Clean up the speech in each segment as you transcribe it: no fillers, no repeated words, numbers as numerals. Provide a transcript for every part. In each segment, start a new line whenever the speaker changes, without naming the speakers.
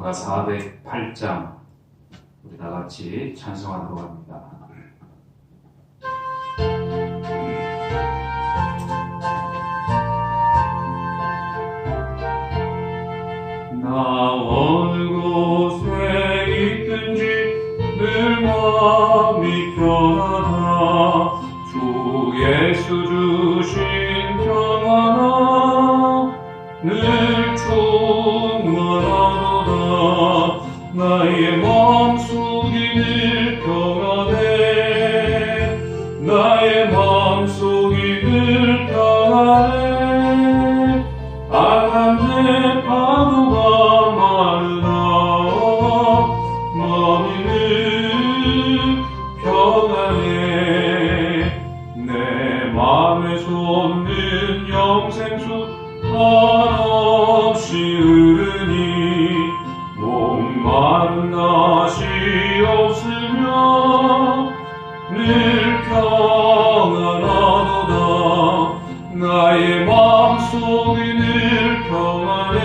찬송가 408장 우리 다 같이 찬송하도록 합니다. 나 어느 곳에 있든지 늘 마음이 편하다. 주 예수 주신 평안아 늘 충만하도다. 나의 마음속이 늘 평안해. 나의 마음속이 늘 평안해. 악한 내 파도가 마르나 마음이 늘 평안해. 내 맘에 솟는 영생수 한없이 흐르니 목마른 낯이 없으며 늘 평안하도다. 나의 마음속이 늘 평안해.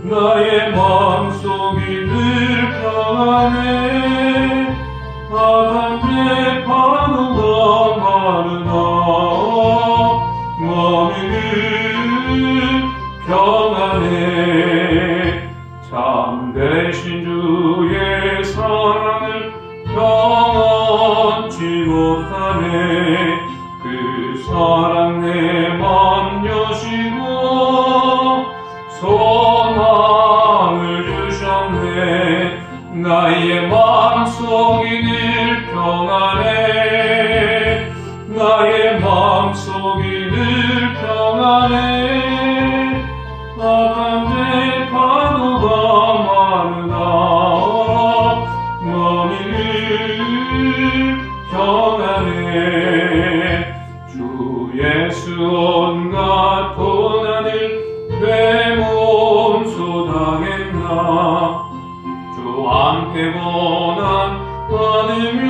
나의 마음속이 늘 평안해. 악한 내 파도가 마르나 마음이 늘 평안해. 참되신 주의 사랑을 경험치 못하네. 그 사랑 내 맘 여시고 소망을 주셨네. 나의 마음속이 늘 평안해. 나의 마음속이 늘 평안해. 악한 내 파도가 마르나 마음이 늘 평안해. 주 예수 온갖 고난을 내 몸소 당했나. 주 함께 고난 받으면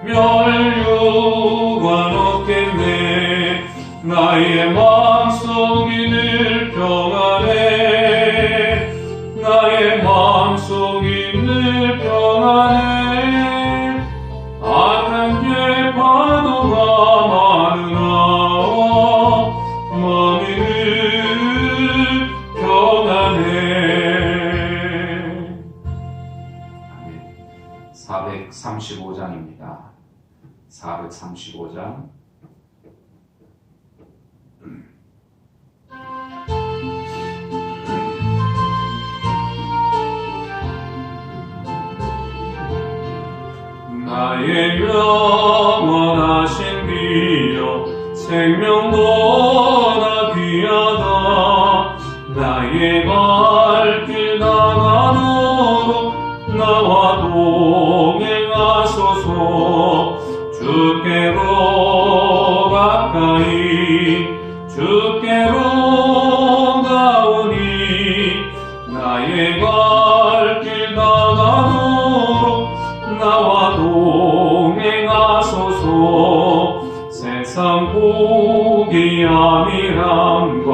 멸류관 없겠네. 나의 마음속이 늘 평안해. 나의 마음속이 늘 평안해. 악한 내 파도가 마르나 마음이 늘 평안해. 435장입니다. 435장. 나의 영원하신 비여 생명보다 귀하다. 나의 갈 길 나가도록 나와 동행하소서. 주께로 가까이 주께로 가오니. 나의 갈 길 나가도록 나와 동행하소서. 세상 복이 아니함과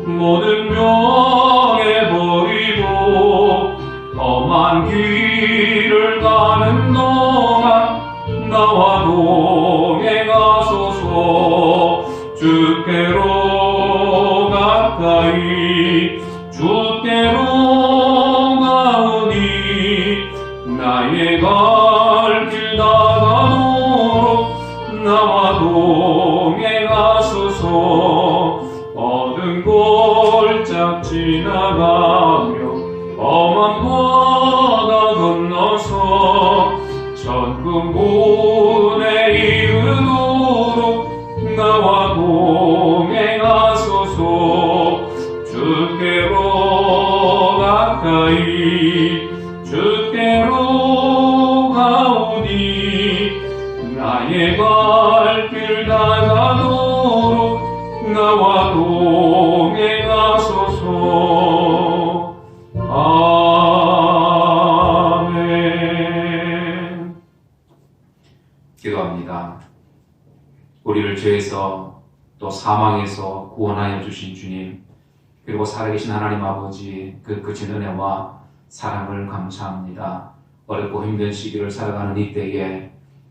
모든 명예 버리고 험한 길을 가는 동안 나와 동행하소서. 주께로 가까이 주께로 가오니. 나의 갈 길 나가도록 나와 동행하소서. 어두운 골짝 지나가며 험한 바다 건너서 천국문에 이르도록 나와 동행하소서. 주께로 가까이 주께로 가오니. 나의 갈 길 나가도록 나와 동행하소서. 아멘. 기도합니다. 우리를 죄에서 또 사망에서 구원하여 주신 주님, 그리고 살아계신 하나님 아버지 그 크신 은혜와 사랑을 감사합니다. 어렵고 힘든 시기를 살아가는 이때에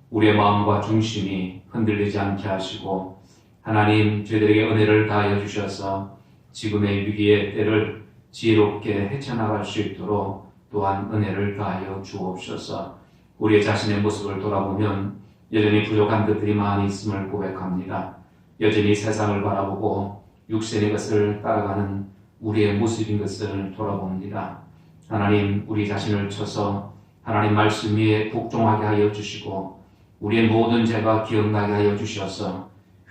우리의 마음과 중심이 흔들리지 않게 하시고 하나님 저희들에게 은혜를 다하여 주셔서 지금의 위기의 때를 지혜롭게 헤쳐나갈 수 있도록 또한 은혜를 다하여 주옵소서. 우리의 자신의 모습을 돌아보면 여전히 부족한 것들이 많이 있음을 고백합니다. 여전히 세상을 바라보고 육신의 것을 따라가는 우리의 모습인 것을 돌아봅니다. 하나님 우리 자신을 쳐서 하나님 말씀 위에 복종하게 하여 주시고 우리의 모든 죄가 기억나게 하여 주셔서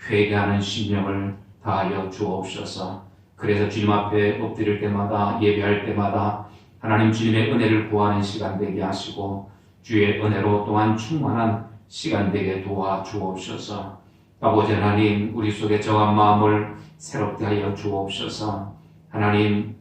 회개하는 심령을 다하여 주옵소서. 그래서 주님 앞에 엎드릴 때마다 예배할 때마다 하나님 주님의 은혜를 구하는 시간 되게 하시고 주의 은혜로 또한 충만한 시간 되게 도와주옵소서. 아버지 하나님 우리 속에 정한 마음을 새롭게 하여 주옵소서. 하나님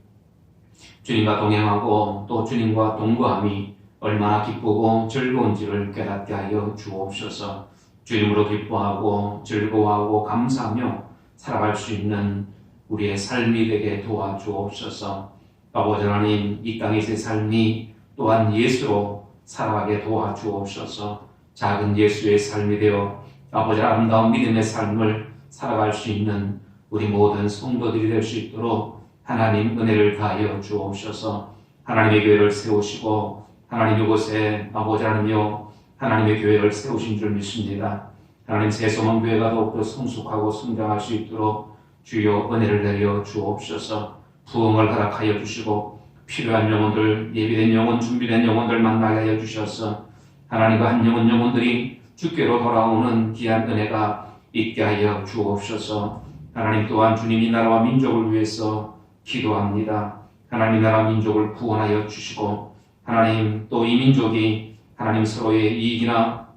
주님과 동행하고 또 주님과 동거함이 얼마나 기쁘고 즐거운지를 깨닫게 하여 주옵소서. 주님으로 기뻐하고 즐거워하고 감사하며 살아갈 수 있는 우리의 삶이 되게 도와주옵소서. 아버지 하나님 이 땅에서의 삶이 또한 예수로 살아가게 도와주옵소서. 작은 예수의 삶이 되어 아버지 아름다운 믿음의 삶을 살아갈 수 있는 우리 모든 성도들이 될 수 있도록 하나님 은혜를 다하여 주옵소서. 하나님의 교회를 세우시고 하나님 이곳에 아버지 하나님이여 하나님의 교회를 세우신 줄 믿습니다. 하나님 새소망교회가 더욱더 성숙하고 성장할 수 있도록 주여 은혜를 내려 주옵소서. 부흥을 허락하여 주시고 필요한 영혼들, 예비된 영혼, 준비된 영혼들 만나게 하여 주셔서 하나님과 한 영혼들이 주께로 돌아오는 귀한 은혜가 있게 하여 주옵소서. 하나님 또한 주님 이 나라와 민족을 위해서 기도합니다. 하나님 나라 민족을 구원하여 주시고 하나님 또 이 민족이 하나님 서로의 이익이나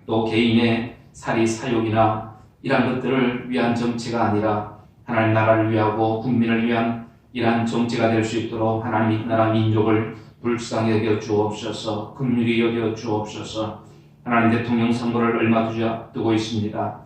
또 개인의 사리 사욕이나 이러한 것들을 위한 정치가 아니라 하나님 나라를 위하고 국민을 위한 이러한 정치가 될 수 있도록 하나님 나라 민족을 불쌍히 여겨 주옵소서. 긍휼히 여겨 주옵소서. 하나님 대통령 선거를 얼마 두고 있습니다.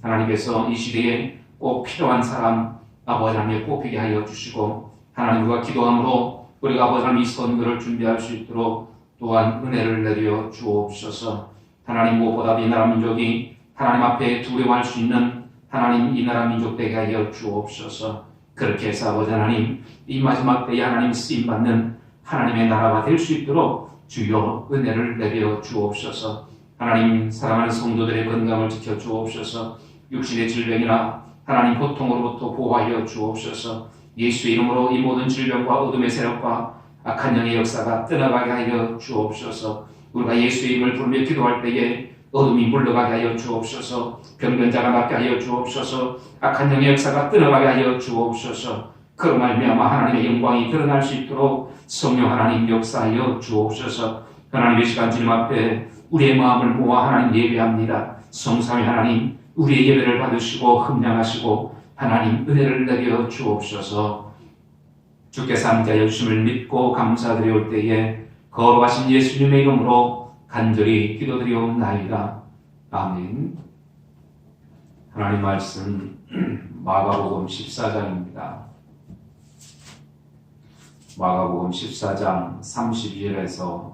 하나님께서 이 시대에 꼭 필요한 사람 아버지 하나님 뽑히게 하여 주시고 하나님과 기도함으로 우리가 아버지 하나님 이 선거를 준비할 수 있도록 또한 은혜를 내려 주옵소서. 하나님 무엇보다 이 나라 민족이 하나님 앞에 두려워할 수 있는 하나님 이 나라 민족 되게 하여 주옵소서. 그렇게 해서 아버지 하나님 이 마지막 때에 하나님 쓰임받는 하나님의 나라가 될 수 있도록 주여 은혜를 내려 주옵소서. 하나님 사랑하는 성도들의 건강을 지켜 주옵소서. 육신의 질병이나 하나님 고통으로부터 보호하여 주옵소서. 예수의 이름으로 이 모든 질병과 어둠의 세력과 악한 영의 역사가 떠나가게 하여 주옵소서. 우리가 예수의 이름을 부르며 기도할 때에 어둠이 물러가게 하여 주옵소서. 병변자가 낫게 하여 주옵소서. 악한 영의 역사가 떠나가게 하여 주옵소서. 그로 말미암아 하나님의 영광이 드러날 수 있도록 성령 하나님 역사하여 주옵소서. 하나님의 시간 주님 앞에 우리의 마음을 모아 하나님 예배합니다. 성삼위 하나님 우리의 예배를 받으시고 흠량하시고 하나님 은혜를 내려 주옵소서. 주께서 함께하여 주심을 믿고 감사드려올 때에 거룩하신 예수님의 이름으로 간절히 기도드리옵나이다. 아멘. 하나님 말씀 마가복음 14장입니다. 마가복음 14장 32절에서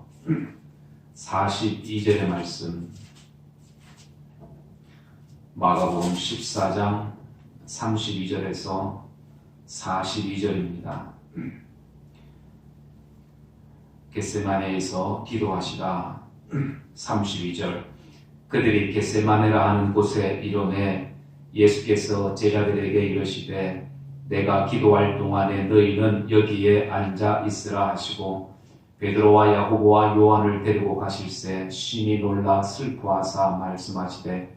42절의 말씀. 마가복음 14장 32절에서 42절입니다. 겟세마네에서 기도하시다. 32절. 그들이 겟세마네라 하는 곳에 이르매 예수께서 제자들에게 이르시되 내가 기도할 동안에 너희는 여기에 앉아 있으라 하시고 베드로와 야고보와 요한을 데리고 가실새 심히 놀라 슬퍼하사 말씀하시되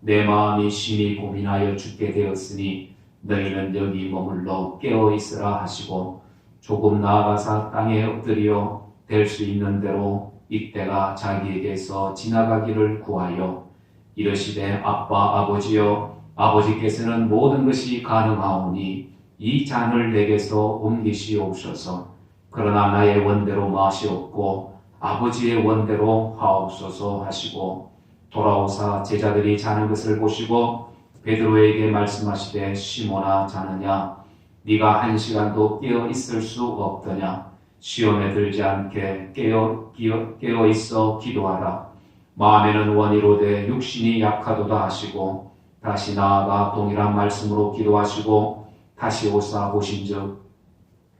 내 마음이 심히 고민하여 죽게 되었으니 너희는 여기 머물러 깨어 있으라 하시고 조금 나아가사 땅에 엎드려 될 수 있는 대로 이때가 자기에게서 지나가기를 구하여 이르시되 아빠 아버지여 아버지께서는 모든 것이 가능하오니 이 잔을 내게서 옮기시옵소서. 그러나 나의 원대로 마시옵고 아버지의 원대로 하옵소서 하시고 돌아오사 제자들이 자는 것을 보시고 베드로에게 말씀하시되 시몬아 자느냐 네가 1시간도 깨어 있을 수 없더냐. 시험에 들지 않게 깨어 있어 기도하라. 마음에는 원이로되 육신이 약하도다 하시고 다시 나아가 동일한 말씀으로 기도하시고 다시 오사 보신즉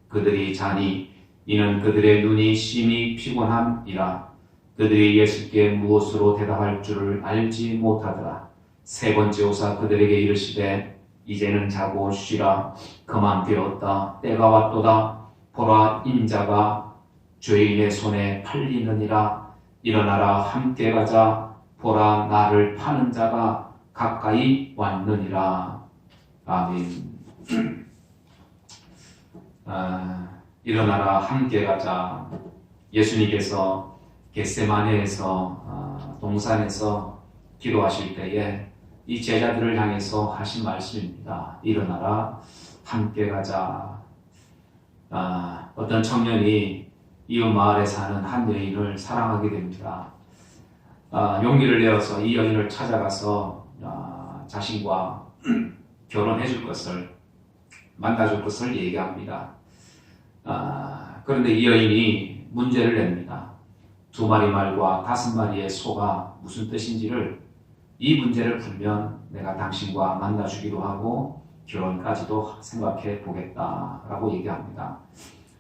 그들이 자니 이는 그들의 눈이 심히 피곤함이라. 그들이 예수께 무엇으로 대답할 줄을 알지 못하더라. 세 번째 오사 그들에게 이르시되 이제는 자고 쉬라. 그만 되었다. 때가 왔도다. 보라 인자가 죄인의 손에 팔리느니라. 일어나라 함께 가자. 보라 나를 파는 자가 가까이 왔느니라. 아멘. 일어나라 함께 가자. 예수님께서 겟세마네에서 동산에서 기도하실 때에 이 제자들을 향해서 하신 말씀입니다. 일어나라 함께 가자. 어떤 청년이 이웃 마을에 사는 한 여인을 사랑하게 됩니다. 용기를 내어서 이 여인을 찾아가서 자신과 결혼해 줄 것을, 만나줄 것을 얘기합니다. 그런데 이 여인이 문제를 냅니다. 2마리 말과 5마리의 소가 무슨 뜻인지를, 이 문제를 풀면 내가 당신과 만나주기도 하고 결혼까지도 생각해 보겠다라고 얘기합니다.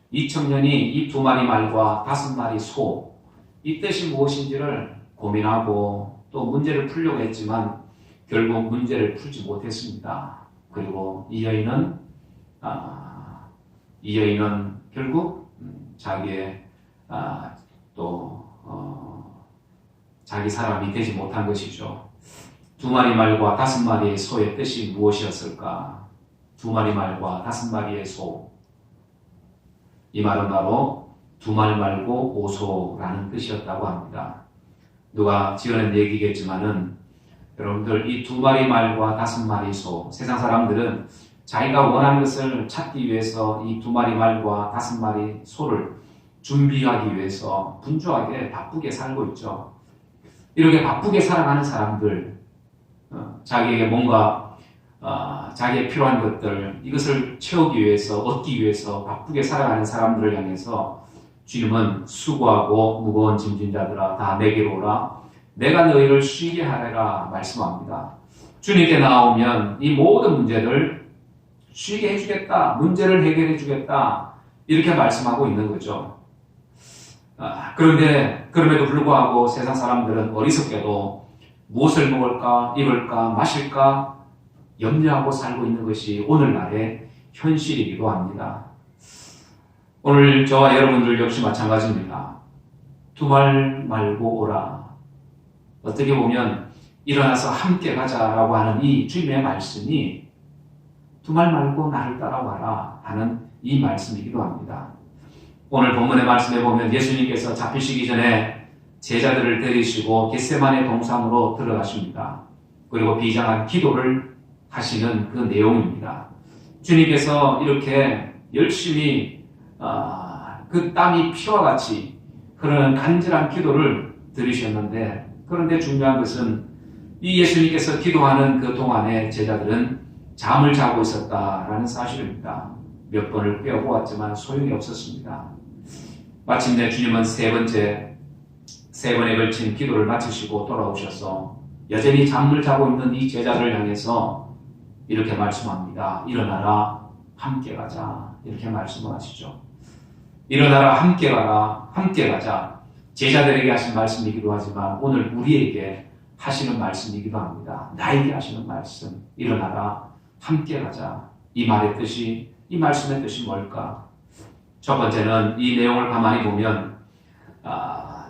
이 청년이 이 2마리 말과 5마리 소, 이 뜻이 무엇인지를 고민하고 또 문제를 풀려고 했지만 결국 문제를 풀지 못했습니다. 그리고 이 여인은 결국 자기의 자기 사람이 되지 못한 것이죠. 2마리 말과 5마리의 소의 뜻이 무엇이었을까? 2마리 말과 5마리의 소. 이 말은 바로 2말 말고 5소라는 뜻이었다고 합니다. 누가 지어낸 얘기겠지만은 여러분들 이 2마리 말과 5마리 소, 세상 사람들은 자기가 원하는 것을 찾기 위해서 이 2마리 말과 5마리 소를 준비하기 위해서 분주하게 바쁘게 살고 있죠. 이렇게 바쁘게 살아가는 사람들, 자기에게 뭔가 자기의 필요한 것들, 이것을 채우기 위해서, 얻기 위해서 바쁘게 살아가는 사람들을 향해서 주님은 수고하고 무거운 짐진 자들아 다 내게로 오라. 내가 너희를 쉬게 하리라 말씀합니다. 주님께 나오면 이 모든 문제를 쉬게 해주겠다. 문제를 해결해 주겠다. 이렇게 말씀하고 있는 거죠. 그런데 그럼에도 불구하고 세상 사람들은 어리석게도 무엇을 먹을까, 입을까, 마실까 염려하고 살고 있는 것이 오늘날의 현실이기도 합니다. 오늘 저와 여러분들 역시 마찬가지입니다. 2말 말고 오라. 어떻게 보면 일어나서 함께 가자라고 하는 이 주님의 말씀이 2말 말고 나를 따라와라 하는 이 말씀이기도 합니다. 오늘 본문의 말씀에 보면 예수님께서 잡히시기 전에 제자들을 데리시고 겟세마네 동산으로 들어가십니다. 그리고 비장한 기도를 하시는 그 내용입니다. 주님께서 이렇게 열심히 그 땀이 피와 같이 흐르는 간절한 기도를 들으셨는데, 그런데 중요한 것은 이 예수님께서 기도하는 그 동안에 제자들은 잠을 자고 있었다라는 사실입니다. 몇 번을 깨워보았지만 소용이 없었습니다. 마침내 주님은 세 번에 걸친 기도를 마치시고 돌아오셔서 여전히 잠을 자고 있는 이 제자들을 향해서 이렇게 말씀합니다. 일어나라 함께 가자. 이렇게 말씀을 하시죠. 일어나라 함께 가라, 함께 가자. 제자들에게 하신 말씀이기도 하지만 오늘 우리에게 하시는 말씀이기도 합니다. 나에게 하시는 말씀. 일어나라 함께 가자. 이 말의 뜻이, 이 말씀의 뜻이 뭘까? 첫 번째는 이 내용을 가만히 보면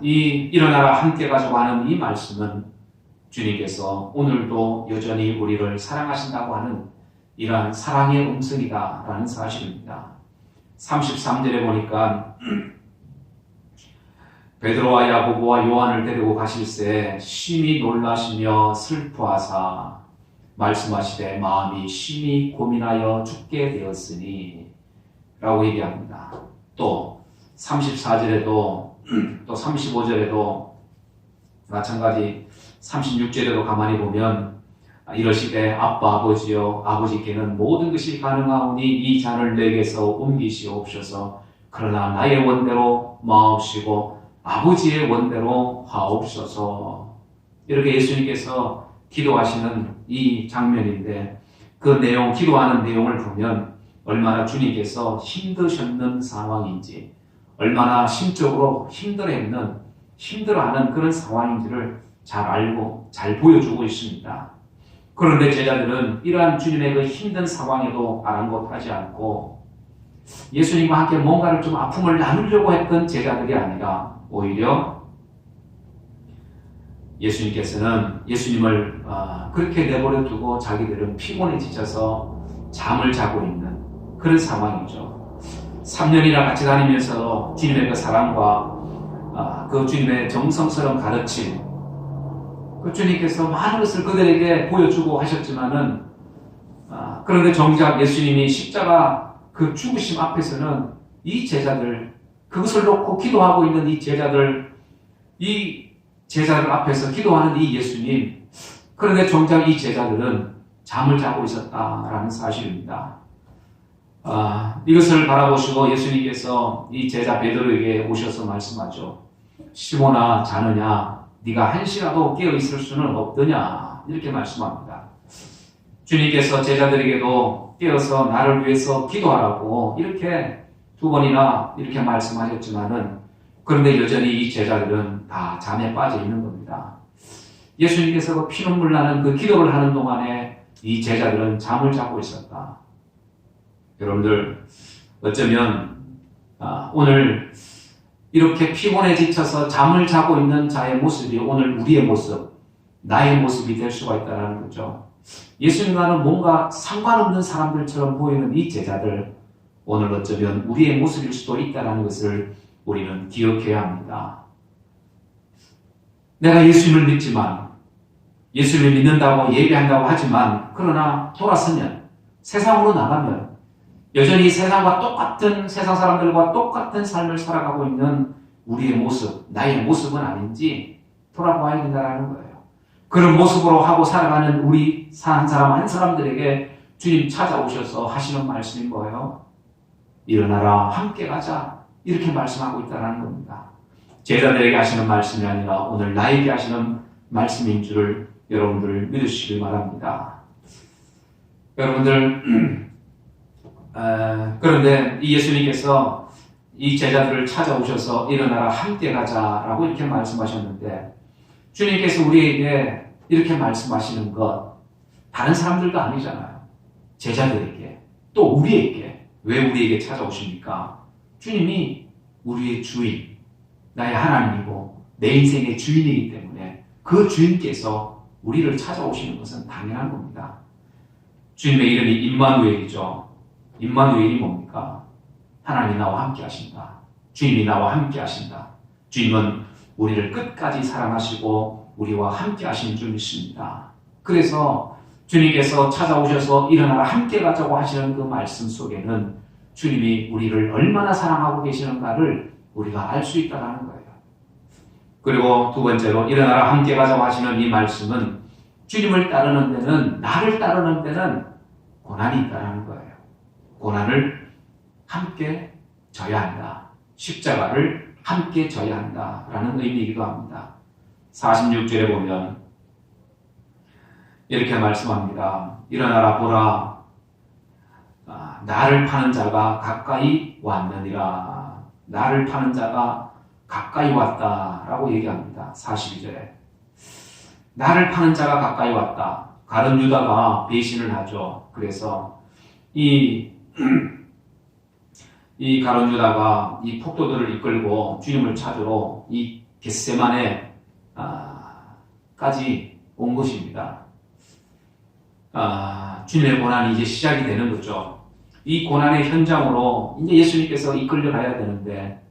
이 일어나라 함께 가자고 하는 이 말씀은 주님께서 오늘도 여전히 우리를 사랑하신다고 하는 이러한 사랑의 음성이다라는 사실입니다. 33절에 보니까 베드로와 야고보와 요한을 데리고 가실새 심히 놀라시며 슬퍼하사 말씀하시되 마음이 심히 고민하여 죽게 되었으니 라고 얘기합니다. 또 34절에도 또 35절에도 마찬가지 36절에도 가만히 보면 이러시되 아빠 아버지여 아버지께는 모든 것이 가능하오니 이 잔을 내게서 옮기시옵소서. 그러나 나의 원대로 마옵시고 아버지의 원대로 하옵소서. 이렇게 예수님께서 기도하시는 이 장면인데 그 내용, 기도하는 내용을 보면 얼마나 주님께서 힘드셨는 상황인지, 얼마나 심적으로 힘들어하는 그런 상황인지를 잘 알고 잘 보여주고 있습니다. 그런데 제자들은 이러한 주님의 그 힘든 상황에도 아랑곳하지 않고 예수님과 함께 뭔가를 좀 아픔을 나누려고 했던 제자들이 아니라 오히려 예수님께서는 예수님을 그렇게 내버려 두고 자기들은 피곤에 지쳐서 잠을 자고 있는 그런 상황이죠. 3년이나 같이 다니면서 주님의 그 사랑과 그 주님의 정성스러운 가르침, 그 주님께서 많은 것을 그들에게 보여주고 하셨지만은 그런데 정작 예수님이 십자가 그 죽으심 앞에서는 이 제자들, 그것을 놓고 기도하고 있는 이 제자들 앞에서 기도하는 이 예수님, 그런데 정작 이 제자들은 잠을 자고 있었다라는 사실입니다. 이것을 바라보시고 예수님께서 이 제자 베드로에게 오셔서 말씀하죠. 시몬아 자느냐? 네가 한시라도 깨어 있을 수는 없더냐? 이렇게 말씀합니다. 주님께서 제자들에게도 깨어서 나를 위해서 기도하라고 이렇게 2번이나 이렇게 말씀하셨지만은 그런데 여전히 이 제자들은 다 잠에 빠져 있는 겁니다. 예수님께서 그 피눈물 나는 그 기도를 하는 동안에 이 제자들은 잠을 자고 있었다. 여러분들 어쩌면 오늘 이렇게 피곤에 지쳐서 잠을 자고 있는 자의 모습이 오늘 우리의 모습, 나의 모습이 될 수가 있다는 거죠. 예수님과는 뭔가 상관없는 사람들처럼 보이는 이 제자들, 오늘 어쩌면 우리의 모습일 수도 있다는 것을 우리는 기억해야 합니다. 내가 예수님을 믿지만, 예수님을 믿는다고 예배한다고 하지만, 그러나 돌아서면, 세상으로 나가면 여전히 세상과 똑같은, 세상 사람들과 똑같은 삶을 살아가고 있는 우리의 모습, 나의 모습은 아닌지 돌아봐야 된다는 거예요. 그런 모습으로 하고 살아가는 우리 한 사람 한 사람들에게 주님 찾아오셔서 하시는 말씀인 거예요. 일어나라, 함께 가자. 이렇게 말씀하고 있다는 겁니다. 제자들에게 하시는 말씀이 아니라 오늘 나에게 하시는 말씀인 줄을 여러분들 믿으시길 바랍니다. 여러분들 그런데 이 예수님께서 이 제자들을 찾아오셔서 일어나라 함께 가자라고 이렇게 말씀하셨는데 주님께서 우리에게 이렇게 말씀하시는 것 다른 사람들도 아니잖아요. 제자들에게 또 우리에게 왜 우리에게 찾아오십니까? 주님이 우리의 주인, 나의 하나님이고 내 인생의 주인이기 때문에 그 주인께서 우리를 찾아오시는 것은 당연한 겁니다. 주님의 이름이 임마누엘이죠. 임마누엘이 뭡니까? 하나님이 나와 함께 하신다. 주님이 나와 함께 하신다. 주님은 우리를 끝까지 사랑하시고 우리와 함께 하시는 주님이십니다. 그래서 주님께서 찾아오셔서 일어나라 함께 가자고 하시는 그 말씀 속에는 주님이 우리를 얼마나 사랑하고 계시는가를 우리가 알 수 있다는 거예요. 그리고 2번째로 일어나라 함께 가자고 하시는 이 말씀은 주님을 따르는 데는, 나를 따르는 데는 고난이 있다는 거예요. 고난을 함께 져야 한다. 십자가를 함께 져야 한다라는 의미이기도 합니다. 46절에 보면 이렇게 말씀합니다. 일어나라 보라 나를 파는 자가 가까이 왔느니라. 나를 파는 자가 가까이 왔다라고 얘기합니다. 42절에 나를 파는 자가 가까이 왔다. 가룟 유다가 배신을 하죠. 그래서 이 가룟 유다가 이 폭도들을 이끌고 주님을 찾으러 이 겟세마네 까지 온 것입니다. 주님의 고난이 이제 시작이 되는 거죠. 이 고난의 현장으로 이제 예수님께서 이끌려가야 되는데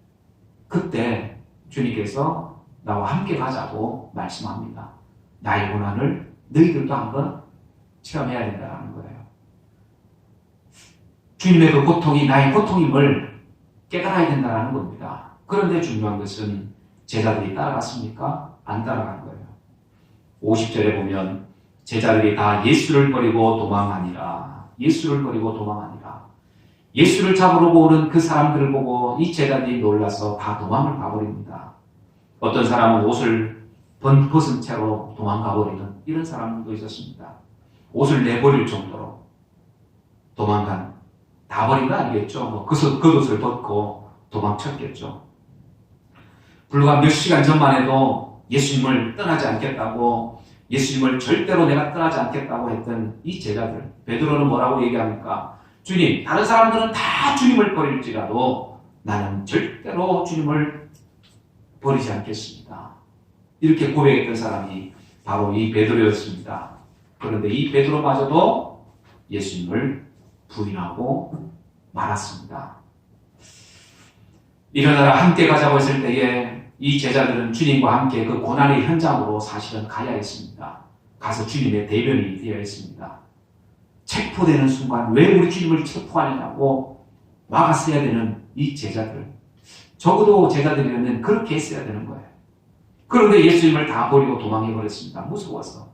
그때 주님께서 나와 함께 가자고 말씀합니다. 나의 고난을 너희들도 한번 체험해야 된다는 거예요. 주님의 그 고통이 나의 고통임을 깨달아야 된다는 겁니다. 그런데 중요한 것은 제자들이 따라갔습니까? 안 따라간 거예요. 50절에 보면 제자들이 다 예수를 버리고 도망하니라. 예수를 버리고 도망하니라. 예수를 잡으러 오는 그 사람들을 보고 이 제자들이 놀라서 다 도망을 가버립니다. 어떤 사람은 옷을 벗은 채로 도망가버리는 이런 사람도 있었습니다. 옷을 내버릴 정도로 도망간, 다 버린 거 아니겠죠. 겉옷을 벗고 도망쳤겠죠. 불과 몇 시간 전만 해도 예수님을 떠나지 않겠다고, 예수님을 절대로 내가 떠나지 않겠다고 했던 이 제자들, 베드로는 뭐라고 얘기합니까? 주님, 다른 사람들은 다 주님을 버릴지라도 나는 절대로 주님을 버리지 않겠습니다. 이렇게 고백했던 사람이 바로 이 베드로였습니다. 그런데 이 베드로마저도 예수님을 부인하고 말았습니다. 일어나라 함께 가자고 했을 때에 이 제자들은 주님과 함께 그 고난의 현장으로 사실은 가야 했습니다. 가서 주님의 대변인이 되어야 했습니다. 체포되는 순간 왜 우리 주님을 체포하느냐고 막았어야 되는 이 제자들, 적어도 제자들이라면 그렇게 했어야 되는 거예요. 그런데 예수님을 다 버리고 도망해버렸습니다. 무서워서.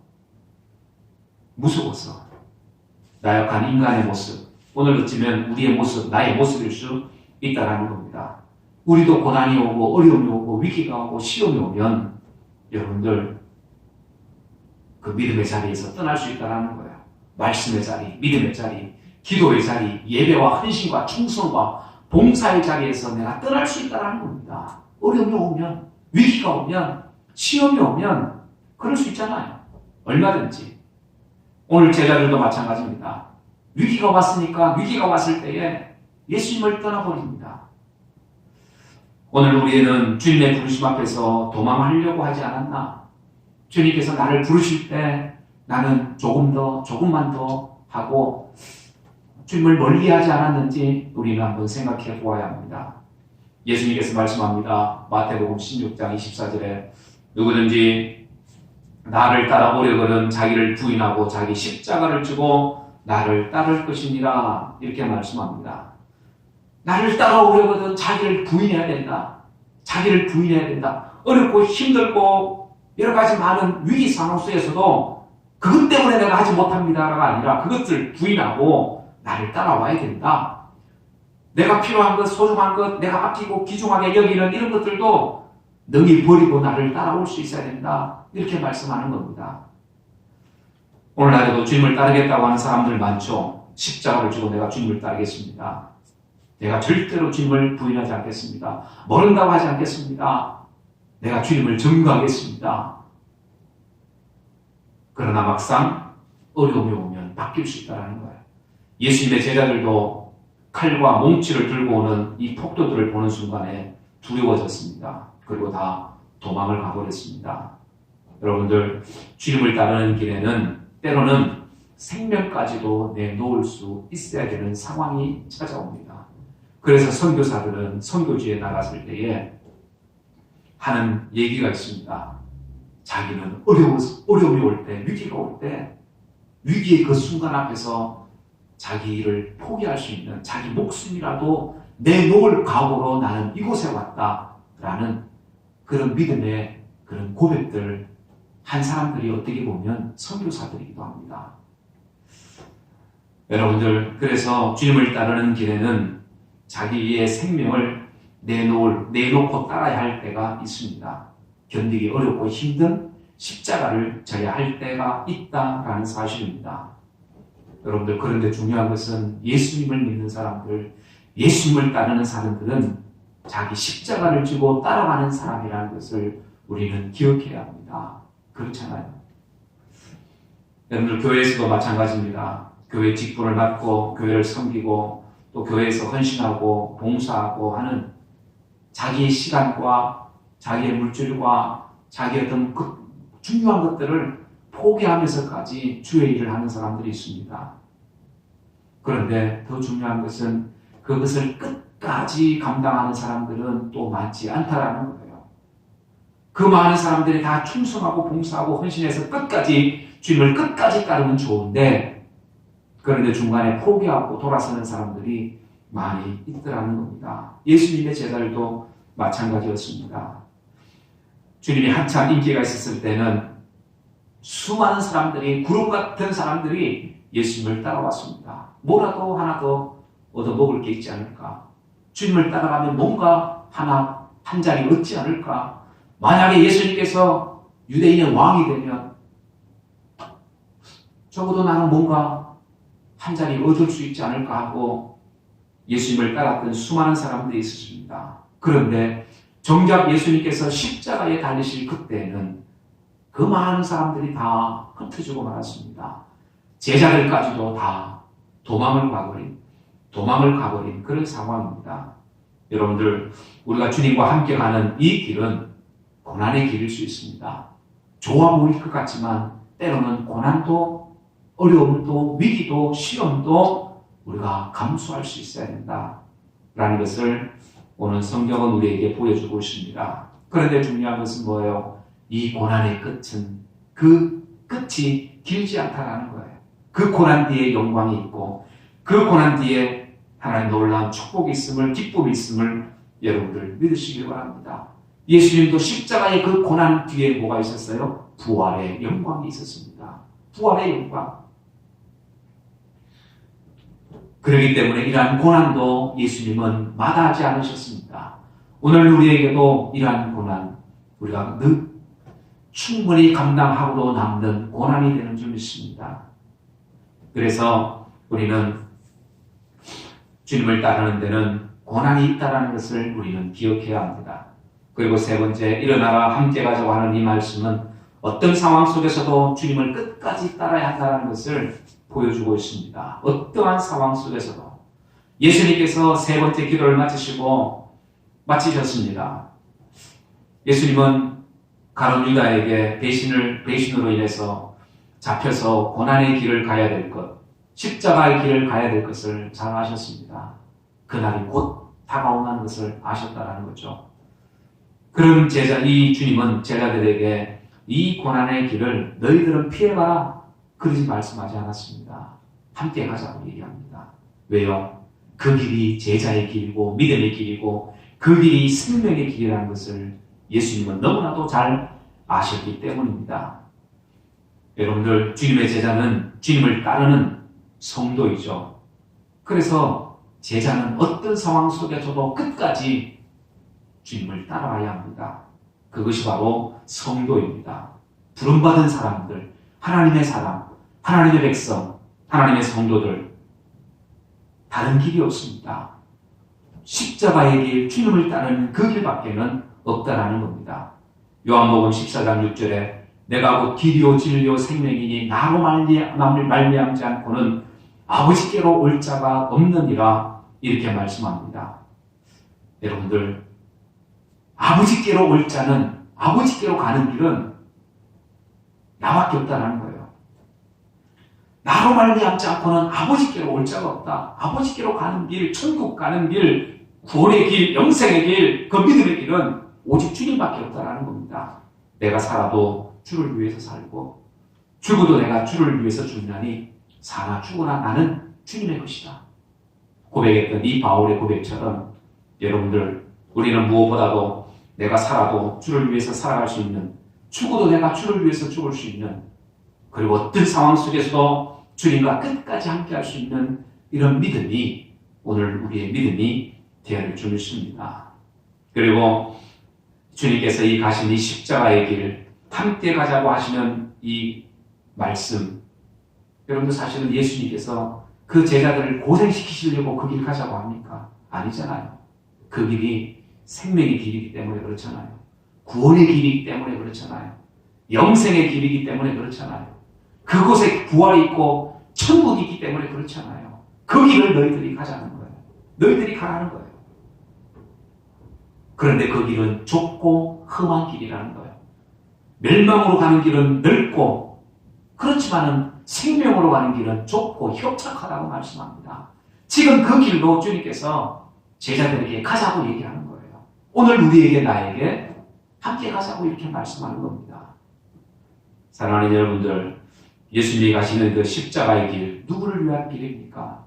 나약한 인간의 모습, 오늘 어쩌면 우리의 모습, 나의 모습일 수 있다는 겁니다. 우리도 고난이 오고 어려움이 오고 위기가 오고 시험이 오면 여러분들 그 믿음의 자리에서 떠날 수 있다는 거예요. 말씀의 자리, 믿음의 자리, 기도의 자리, 예배와 헌신과 충성과 봉사의 자리에서 내가 떠날 수 있다는 겁니다. 어려움이 오면, 위기가 오면, 시험이 오면 그럴 수 있잖아요. 얼마든지. 오늘 제자들도 마찬가지입니다. 위기가 왔을 때에 예수님을 떠나버립니다. 오늘 우리는 주님의 부르심 앞에서 도망하려고 하지 않았나? 주님께서 나를 부르실 때 나는 조금만 더 하고 주님을 멀리하지 않았는지 우리는 한번 생각해 보아야 합니다. 예수님께서 말씀합니다. 마태복음 16장 24절에 누구든지 나를 따라오려거든 자기를 부인하고 자기 십자가를 지고 나를 따를 것이니라, 이렇게 말씀합니다. 나를 따라오려거든 자기를 부인해야 된다. 자기를 부인해야 된다. 어렵고 힘들고 여러 가지 많은 위기 상황 속에서도 그것 때문에 내가 하지 못합니다가 아니라 그것을 부인하고 나를 따라와야 된다. 내가 필요한 것, 소중한 것, 내가 아끼고 귀중하게 여기는 이런 것들도 능히 버리고 나를 따라올 수 있어야 된다. 이렇게 말씀하는 겁니다. 오늘날에도 주님을 따르겠다고 하는 사람들 많죠. 십자가를 지고 내가 주님을 따르겠습니다. 내가 절대로 주님을 부인하지 않겠습니다. 모른다고 하지 않겠습니다. 내가 주님을 증거하겠습니다. 그러나 막상 어려움이 오면 바뀔 수 있다는 거예요. 예수님의 제자들도 칼과 몽치를 들고 오는 이 폭도들을 보는 순간에 두려워졌습니다. 그리고 다 도망을 가버렸습니다. 여러분들, 주님을 따르는 길에는 때로는 생명까지도 내놓을 수 있어야 되는 상황이 찾아옵니다. 그래서 선교사들은 선교지에 나갔을 때에 하는 얘기가 있습니다. 자기는 어려움이 올 때, 위기가 올 때, 위기의 그 순간 앞에서 자기를 포기할 수 있는, 자기 목숨이라도 내놓을 각오로 나는 이곳에 왔다라는 그런 믿음의 그런 고백들 한 사람들이 어떻게 보면 선교사들이기도 합니다. 여러분들, 그래서 주님을 따르는 길에는 자기의 생명을 내놓고 따라야 할 때가 있습니다. 견디기 어렵고 힘든 십자가를 져야 할 때가 있다라는 사실입니다. 여러분들, 그런데 중요한 것은 예수님을 믿는 사람들, 예수님을 따르는 사람들은 자기 십자가를 지고 따라가는 사람이라는 것을 우리는 기억해야 합니다. 그렇잖아요. 여러분들, 교회에서도 마찬가지입니다. 교회 직분을 맡고 교회를 섬기고 또 교회에서 헌신하고 봉사하고 하는 자기의 시간과 자기의 물질과 자기의 어떤 그 중요한 것들을 포기하면서까지 주의 일을 하는 사람들이 있습니다. 그런데 더 중요한 것은 그것을 끝까지 감당하는 사람들은 또 많지 않다라는 거예요. 그 많은 사람들이 다 충성하고 봉사하고 헌신해서 주님을 끝까지 따르면 좋은데, 그런데 중간에 포기하고 돌아서는 사람들이 많이 있더라는 겁니다. 예수님의 제자들도 마찬가지였습니다. 주님이 한참 인기가 있었을 때는 수많은 사람들이, 구름 같은 사람들이 예수님을 따라왔습니다. 뭐라도 하나 더 얻어먹을 게 있지 않을까? 주님을 따라가면 뭔가 하나 한 자리 얻지 않을까? 만약에 예수님께서 유대인의 왕이 되면 적어도 나는 뭔가 한 자리 얻을 수 있지 않을까 하고 예수님을 따랐던 수많은 사람들이 있었습니다. 그런데 정작 예수님께서 십자가에 달리실 그때에는 그 많은 사람들이 다 흩어지고 말았습니다. 제자들까지도 다 도망을 가버린 그런 상황입니다. 여러분들, 우리가 주님과 함께 가는 이 길은 고난의 길일 수 있습니다. 좋아 보일 것 같지만 때로는 고난도 어려움도 위기도 시험도 우리가 감수할 수 있어야 된다라는 것을 오늘 성경은 우리에게 보여주고 있습니다. 그런데 중요한 것은 뭐예요? 이 고난의 끝은 그 끝이 길지 않다라는 거예요. 그 고난 뒤에 영광이 있고 그 고난 뒤에 하나님의 놀라운 축복이 있음을, 기쁨이 있음을 여러분들 믿으시길 바랍니다. 예수님도 십자가의 그 고난 뒤에 뭐가 있었어요? 부활의 영광이 있었습니다. 부활의 영광. 그렇기 때문에 이러한 고난도 예수님은 마다하지 않으셨습니다. 오늘 우리에게도 이러한 고난, 우리가 충분히 감당하고도 남는 고난이 되는 줄 믿습니다. 그래서 우리는 주님을 따르는 데는 고난이 있다는 것을 우리는 기억해야 합니다. 그리고 세 번째, 일어나라 함께 가자고 하는 이 말씀은 어떤 상황 속에서도 주님을 끝까지 따라야 한다는 것을 보여주고 있습니다. 어떠한 상황 속에서도. 예수님께서 세 번째 기도를 마치셨습니다. 예수님은 가룟 유다에게 배신으로 인해서 잡혀서 고난의 길을 가야 될 것, 십자가의 길을 가야 될 것을 잘 아셨습니다. 그날이 곧 다가온다는 것을 아셨다는 거죠. 그런 이 주님은 제자들에게 이 고난의 길을 너희들은 피해가라, 그러지 말씀하지 않았습니다. 함께 가자고 얘기합니다. 왜요? 그 길이 제자의 길이고 믿음의 길이고 그 길이 생명의 길이라는 것을 예수님은 너무나도 잘 아셨기 때문입니다. 여러분들, 주님의 제자는 주님을 따르는 성도이죠. 그래서 제자는 어떤 상황 속에서도 끝까지 주님을 따라가야 합니다. 그것이 바로 성도입니다. 부름받은 사람들, 하나님의 사람, 하나님의 백성, 하나님의 성도들, 다른 길이 없습니다. 십자가의 길, 주님을 따르는 그 길밖에는 없다라는 겁니다. 요한복음 14장 6절에 내가 곧 길이요 진리요 생명이니 나로 말미암지 않고는 아버지께로 올 자가 없느니라, 이렇게 말씀합니다. 여러분들, 아버지께로 올 자는, 아버지께로 가는 길은 나밖에 없다라는 거예요. 나로 말미암지 않고는 아버지께로 올 자가 없다. 아버지께로 가는 길, 천국 가는 길, 구원의 길, 영생의 길, 그 믿음의 길은 오직 주님밖에 없다라는 겁니다. 내가 살아도 주를 위해서 살고 죽어도 내가 주를 위해서 죽나니 사나 죽으나 나는 주님의 것이다. 고백했던 이 바울의 고백처럼 여러분들, 우리는 무엇보다도 내가 살아도 주를 위해서 살아갈 수 있는, 죽어도 내가 주를 위해서 죽을 수 있는, 그리고 어떤 상황 속에서도 주님과 끝까지 함께할 수 있는 이런 믿음이 오늘 우리의 믿음이 되어야 줄 믿습니다. 그리고 주님께서 이 가신 이 십자가의 길, 함께 가자고 하시는 이 말씀, 여러분들 사실은 예수님께서 그 제자들을 고생시키시려고 그 길 가자고 합니까? 아니잖아요. 그 길이 생명의 길이기 때문에 그렇잖아요. 구원의 길이기 때문에 그렇잖아요. 영생의 길이기 때문에 그렇잖아요. 그곳에 부활이 있고 천국이 있기 때문에 그렇잖아요. 그 길을 너희들이 가자는 거예요. 너희들이 가라는 거예요. 그런데 그 길은 좁고 험한 길이라는 거예요. 멸망으로 가는 길은 넓고, 그렇지만은 생명으로 가는 길은 좁고 협착하다고 말씀합니다. 지금 그 길로 주님께서 제자들에게 가자고 얘기하는 거예요. 오늘 우리에게, 나에게 함께 가자고 이렇게 말씀하는 겁니다. 사랑하는 여러분들, 예수님이 가시는 그 십자가의 길, 누구를 위한 길입니까?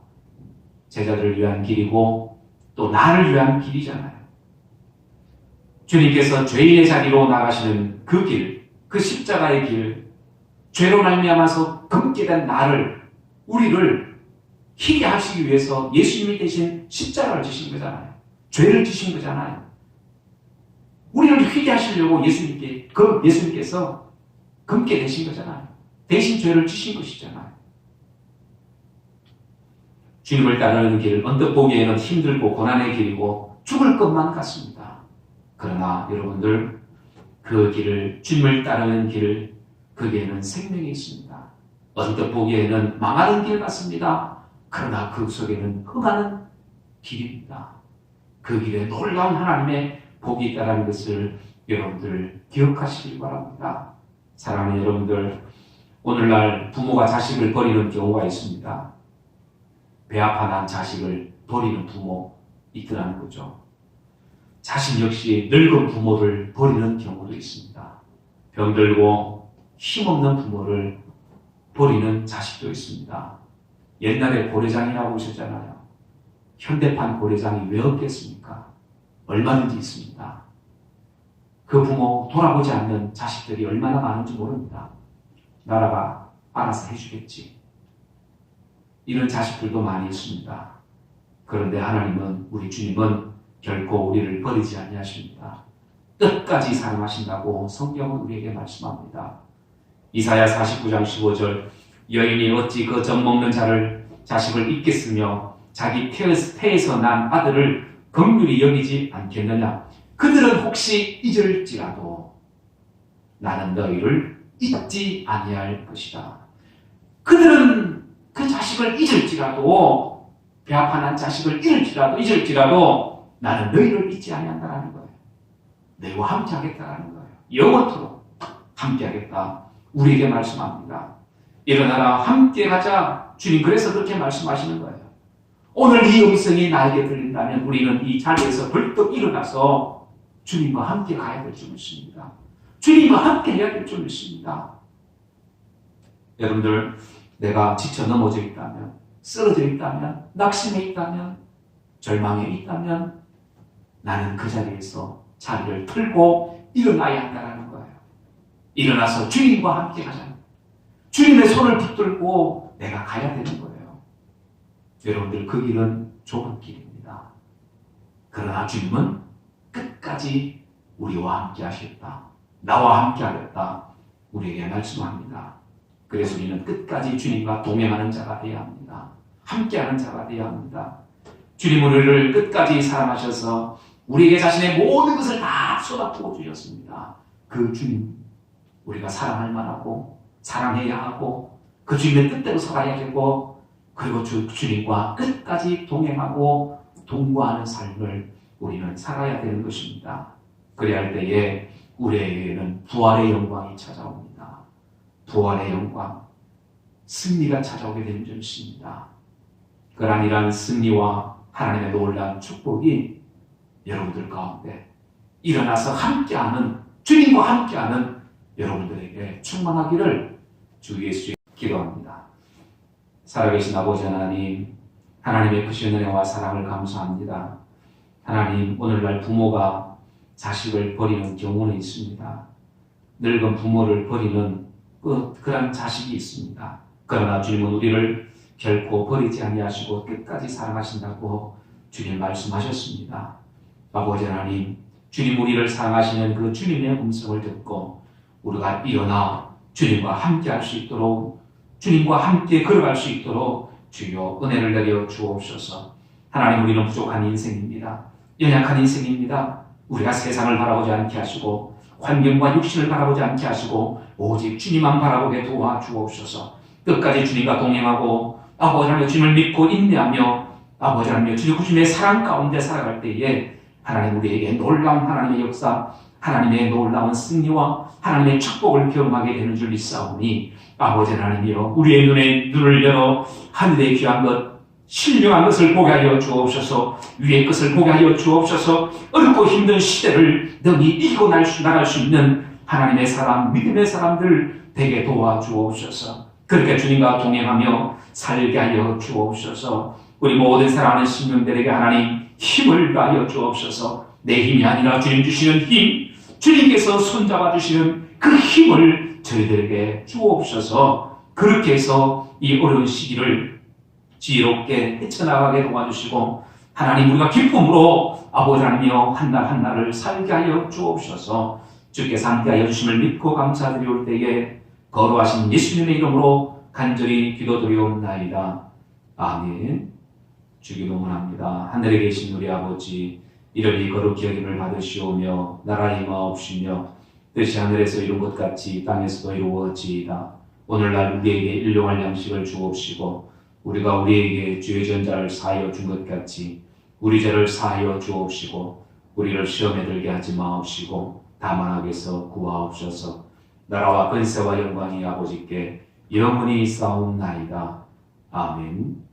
제자들을 위한 길이고 또 나를 위한 길이잖아요. 주님께서 죄인의 자리로 나가시는 그 길, 그 십자가의 길, 죄로 말미암아서 검게 된 나를, 우리를 희게 하시기 위해서 예수님이 대신 십자가를 지신 거잖아요. 죄를 지신 거잖아요. 우리를 희게 하시려고 예수님께서 검게 되신 거잖아요. 대신 죄를 지신 것이잖아요. 주님을 따르는 길, 언뜻 보기에는 힘들고 고난의 길이고 죽을 것만 같습니다. 그러나 여러분들, 그 길을, 주님을 따르는 길, 거기에는 생명이 있습니다. 언뜻 보기에는 망하는 길 같습니다. 그러나 그 속에는 흥하는 길입니다. 그 길에 놀라운 하나님의 복이 있다는 것을 여러분들 기억하시길 바랍니다. 사랑하는 여러분들, 오늘날 부모가 자식을 버리는 경우가 있습니다. 배 아파 난 자식을 버리는 부모 있더라는 거죠. 자식 역시 늙은 부모를 버리는 경우도 있습니다. 병들고 힘없는 부모를 버리는 자식도 있습니다. 옛날에 고래장이라고 하셨잖아요. 현대판 고래장이 왜 없겠습니까? 얼마든지 있습니다. 그 부모 돌아보지 않는 자식들이 얼마나 많은지 모릅니다. 나라가 알아서 해주겠지. 이런 자식들도 많이 있습니다. 그런데 하나님은, 우리 주님은 결코 우리를 버리지 아니하십니다. 끝까지 사랑하신다고 성경은 우리에게 말씀합니다. 이사야 49장 15절, 여인이 어찌 그 젖 먹는 자식을 잊겠으며 자기 태에서 난 아들을 긍휼히 여기지 않겠느냐. 그들은 혹시 잊을지라도 나는 너희를 잊지 아니할 것이다. 그들은 그 자식을 잊을지라도, 배 아파 난 자식을 잊을지라도 나는 너희를 잊지 아니한다는 거예요. 너희와 함께 하겠다는 거예요. 영원토록 함께 하겠다. 우리에게 말씀합니다. 일어나라, 함께 가자. 주님 그래서 그렇게 말씀하시는 거예요. 오늘 이 음성이 나에게 들린다면 우리는 이 자리에서 벌떡 일어나서 주님과 함께 가야 될 줄 믿습니다. 주님과 함께 해야 될 줄 믿습니다. 여러분들, 내가 지쳐 넘어져 있다면, 쓰러져 있다면, 낙심해 있다면, 절망해 있다면 나는 그 자리에서 자리를 틀고 일어나야 한다는 거예요. 일어나서 주님과 함께 가자. 주님의 손을 붙들고 내가 가야 되는 거예요. 여러분들, 그 길은 좁은 길입니다. 그러나 주님은 끝까지 우리와 함께 하셨다. 나와 함께 하겠다. 우리에게 말씀합니다. 그래서 우리는 끝까지 주님과 동행하는 자가 되어야 합니다. 함께하는 자가 되어야 합니다. 주님 우리를 끝까지 사랑하셔서 우리에게 자신의 모든 것을 다 쏟아부어 주셨습니다. 그 주님, 우리가 사랑할 만하고 사랑해야 하고 그 주님의 뜻대로 살아야 되고, 그리고 주님과 끝까지 동행하고 동거하는 삶을 우리는 살아야 되는 것입니다. 그래야 할 때에 우리에게는 부활의 영광이 찾아옵니다. 부활의 영광, 승리가 찾아오게 되는 줄 믿습니다. 그러한 승리와 하나님의 놀라운 축복이 여러분들 가운데 일어나서 함께하는, 주님과 함께하는 여러분들에게 충만하기를 주 예수의 기도합니다. 살아계신 아버지 하나님, 하나님의 크신 은혜와 사랑을 감사합니다. 하나님, 오늘날 부모가 자식을 버리는 경우는 있습니다. 늙은 부모를 버리는 그런 자식이 있습니다. 그러나 주님은 우리를 결코 버리지 아니하시고 끝까지 사랑하신다고 주님 말씀하셨습니다. 아버지 하나님, 주님 우리를 사랑하시는 그 주님의 음성을 듣고 우리가 일어나 주님과 함께 할 수 있도록, 주님과 함께 걸어갈 수 있도록 주여 은혜를 내려 주옵소서. 하나님, 우리는 부족한 인생입니다. 연약한 인생입니다. 우리가 세상을 바라보지 않게 하시고 환경과 육신을 바라보지 않게 하시고 오직 주님만 바라보게 도와주옵소서. 끝까지 주님과 동행하고 아버지 하나님 주님을 믿고 인내하며 아버지 하나님 주님의 사랑 가운데 살아갈 때에 하나님 우리에게 놀라운 하나님의 역사, 하나님의 놀라운 승리와 하나님의 축복을 경험하게 되는 줄 믿사오니 아버지 하나님이여, 우리의 눈을 열어 하늘의 귀한 것, 신령한 것을 보게 하여 주옵소서. 위의 것을 보게 하여 주옵소서. 어렵고 힘든 시대를 능히 이기고 나갈 수 있는 하나님의 사람, 믿음의 사람들 되게 도와주옵소서. 그렇게 주님과 동행하며 살게 하여 주옵소서. 우리 모든 사랑하는 신령들에게 하나님 힘을 다하여 주옵소서. 내 힘이 아니라 주님 주시는 힘, 주님께서 손잡아 주시는 그 힘을 저희들에게 주옵소서. 그렇게 해서 이 어려운 시기를 지혜롭게 헤쳐나가게 도와주시고 하나님 우리가 기쁨으로 아버지 하나님여 한 날 한 날을 살게 하여 주옵소서. 주께서 함께하여 주심을 믿고 감사드리올 때에 거룩하신 예수님의 이름으로 간절히 기도드리옵나이다. 아멘. 주기도문합니다. 하늘에 계신 우리 아버지, 이름이 거룩히 여김을 받으시오며 나라 임하옵시며 뜻이 하늘에서 이룬 것 같이 땅에서도 이루어지이다. 오늘날 우리에게 일용할 양식을 주옵시고 우리가 우리에게 죄의 전자를 사하여 준 것 같이 우리 죄를 사하여 주옵시고 우리를 시험에 들게 하지 마옵시고 다만 악에서 구하옵소서. 나라와 권세와 영광이 아버지께 영원히 있사옵나이다. 아멘.